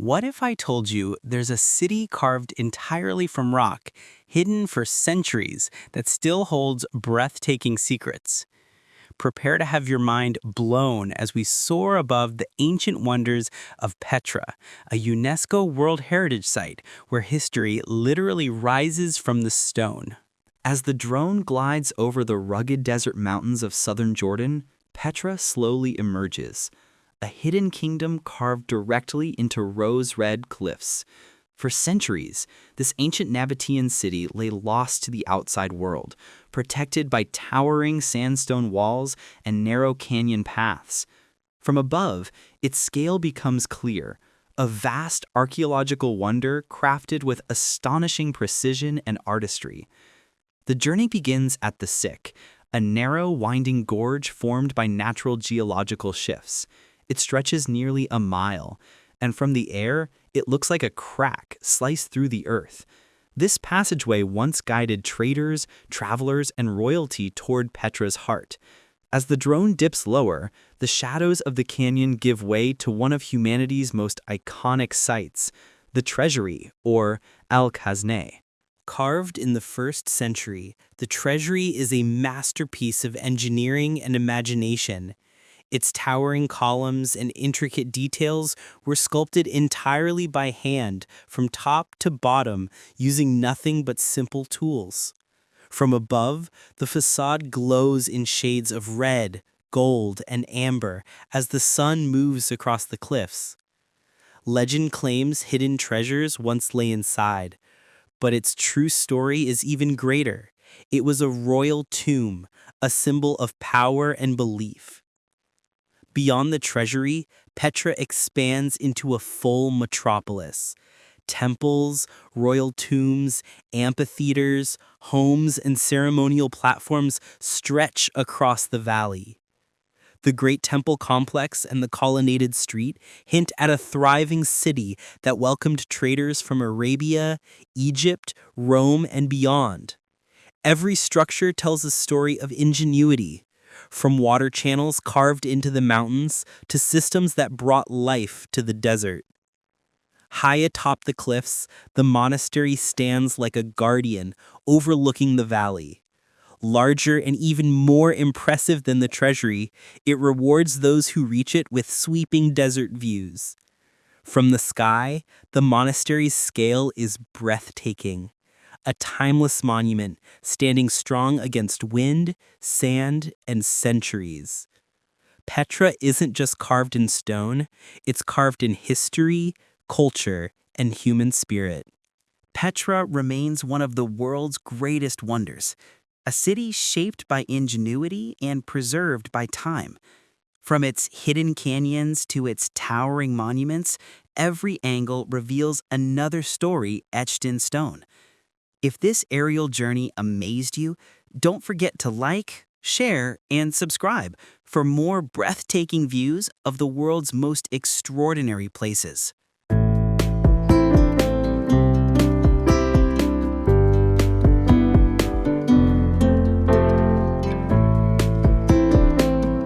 What if I told you there's a city carved entirely from rock, hidden for centuries, that still holds breathtaking secrets? Prepare to have your mind blown as we soar above the ancient wonders of Petra, a UNESCO World Heritage Site where history literally rises from the stone. As the drone glides over the rugged desert mountains of southern Jordan, Petra slowly emerges, a hidden kingdom carved directly into rose-red cliffs. For centuries, this ancient Nabataean city lay lost to the outside world, protected by towering sandstone walls and narrow canyon paths. From above, its scale becomes clear, a vast archaeological wonder crafted with astonishing precision and artistry. The journey begins at the Sick, a narrow, winding gorge formed by natural geological shifts. It stretches nearly a mile, and from the air, it looks like a crack sliced through the earth. This passageway once guided traders, travelers, and royalty toward Petra's heart. As the drone dips lower, the shadows of the canyon give way to one of humanity's most iconic sites, the Treasury, or Al-Khazneh. Carved in the 1st century, the Treasury is a masterpiece of engineering and imagination. Its towering columns and intricate details were sculpted entirely by hand from top to bottom using nothing but simple tools. From above, the façade glows in shades of red, gold, and amber as the sun moves across the cliffs. Legend claims hidden treasures once lay inside, but its true story is even greater. It was a royal tomb, a symbol of power and belief. Beyond the treasury, Petra expands into a full metropolis. Temples, royal tombs, amphitheaters, homes, and ceremonial platforms stretch across the valley. The great temple complex and the colonnaded street hint at a thriving city that welcomed traders from Arabia, Egypt, Rome, and beyond. Every structure tells a story of ingenuity, from water channels carved into the mountains to systems that brought life to the desert. High atop the cliffs, the monastery stands like a guardian overlooking the valley. Larger and even more impressive than the treasury, it rewards those who reach it with sweeping desert views. From the sky, the monastery's scale is breathtaking. A timeless monument standing strong against wind, sand, and centuries. Petra isn't just carved in stone, it's carved in history, culture, and human spirit. Petra remains one of the world's greatest wonders, a city shaped by ingenuity and preserved by time. From its hidden canyons to its towering monuments, every angle reveals another story etched in stone. If this aerial journey amazed you, don't forget to like, share, and subscribe for more breathtaking views of the world's most extraordinary places.